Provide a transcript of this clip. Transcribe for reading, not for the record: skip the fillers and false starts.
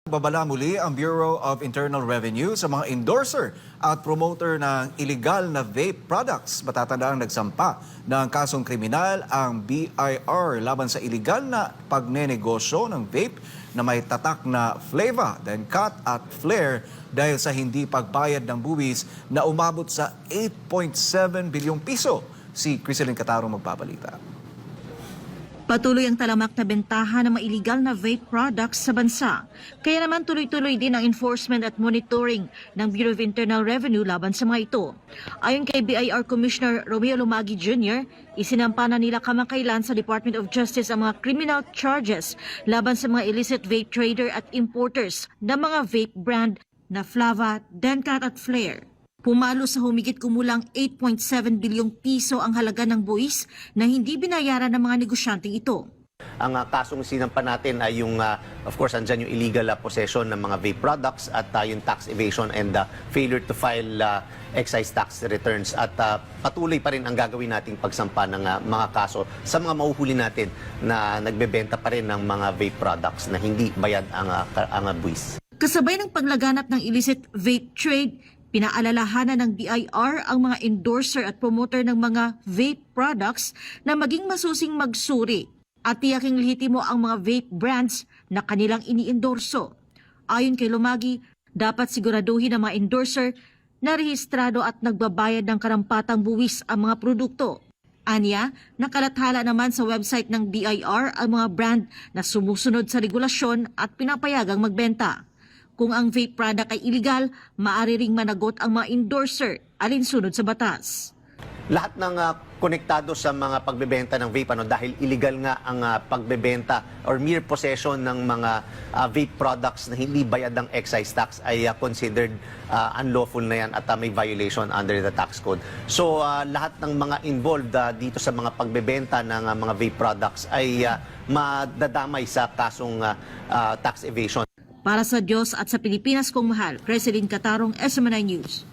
Babala muli ang Bureau of Internal Revenue sa mga endorser at promoter ng illegal na vape products. Matatandaang nagsampa ng kasong kriminal ang BIR laban sa illegal na pagnenegosyo ng vape na may tatak na Flava, then Cut at Flare dahil sa hindi pagbayad ng buwis na umabot sa 8.7 bilyong piso. Si Criselyn Catarong magbabalita. Patuloy ang talamak na bentahan ng mga illegal na vape products sa bansa. Kaya naman tuloy-tuloy din ang enforcement at monitoring ng Bureau of Internal Revenue laban sa mga ito. Ayon kay BIR Commissioner Romeo Lumagi Jr., isinampa na nila kamakailan sa Department of Justice ang mga criminal charges laban sa mga illicit vape trader at importers ng mga vape brand na Flava, Dencat at Flare. Pumalo sa humigit kumulang 8.7 bilyong piso ang halaga ng buwis na hindi binayaran ng mga negosyanteng ito. Ang kasong sinampa natin ay yung, of course, andyan yung illegal possession ng mga vape products at yung tax evasion and failure to file excise tax returns. At patuloy pa rin ang gagawin nating pagsampa ng mga kaso sa mga mahuhuli natin na nagbebenta pa rin ng mga vape products na hindi bayad ang buwis. Kasabay ng paglaganap ng illicit vape trade, pinaalalahanan ng BIR ang mga endorser at promoter ng mga vape products na maging masusing magsuri at tiyaking lehitimo ang mga vape brands na kanilang iniendorso. Ayon kay Lumagi, dapat siguraduhin ng mga endorser na rehistrado at nagbabayad ng karampatang buwis ang mga produkto. Anya, nakalathala naman sa website ng BIR ang mga brand na sumusunod sa regulasyon at pinapayagang magbenta. Kung ang vape product ay illegal, maaari ring managot ang mga endorser alinsunod sa batas. Lahat ng konektado sa mga pagbebenta ng vape, dahil illegal nga ang pagbebenta or mere possession ng mga vape products na hindi bayad ng excise tax ay considered unlawful na yan at may violation under the tax code. So lahat ng mga involved dito sa mga pagbebenta ng mga vape products ay madadamay sa kasong tax evasion. Para sa Diyos at sa Pilipinas kong mahal, Criselyn Catarong, SMNI News.